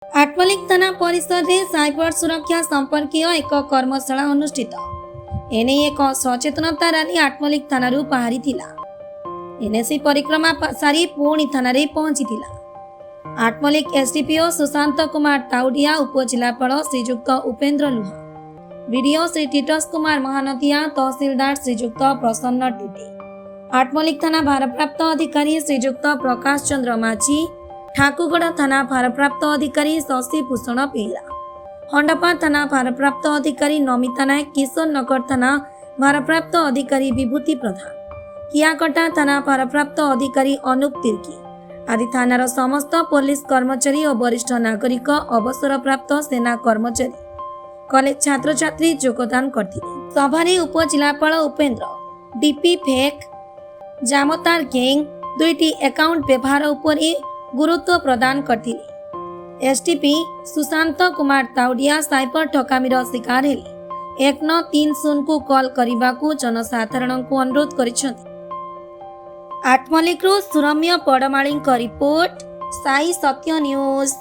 आठमल्लिक थाना परिसर में साइबर सुरक्षा संपर्कीय एक कर्मशाला अनुष्ठित एने एक सचेतनता रैली आठमल्लिक थाना बाहरी थिला। एनएसी परिक्रमा सारी पुणी थाना पहुंची थिला। आठमल्लिक एसडीपीओ सुशांत कुमार ताउडिया, उपजिलापाल श्रीजुक्त उपेन्द्र लुहा, बीडीओ श्री टीटस कुमार महानतिया, तहसीलदार श्रीजुक्त प्रसन्न टुटे, आठमल्लिक थाना भारप्राप्त अधिकारी श्रीजुक्त प्रकाश चंद्र माझी, ठाकुरगढ़ थाना भारप्राप्त अधिकारी शशि भूषण बेहरा, हंडापा थाना भारप्राप्त अधिकारी नमिता नायक, किशोर नगर थाना भारप्राप्त अधिकारी विभूति प्रधान, कियाकटा थाना भारप्राप्त अधिकारी अनुप तिर्की आदि थानार समस्त पुलिस कर्मचारी और वरिष्ठ नागरिक, अवसरप्राप्त सेना कर्मचारी, कॉलेज छात्र छात्री योगदान करथिले। सभारे उपजिलापाल Upendra DP fake Jamtara gang दुईटी अकाउंट व्यवहार उपरे गुरुत्व प्रदान करथिले। एसटीपी सुशांत कुमार ताउडिया साइबर ठकामीर शिकार हेले 1930 को कॉल करने जनसाधारण को अनुरोध करिसेंति। आठमल्लिक सुरम्य पड़माली रिपोर्ट, साई सत्य न्यूज।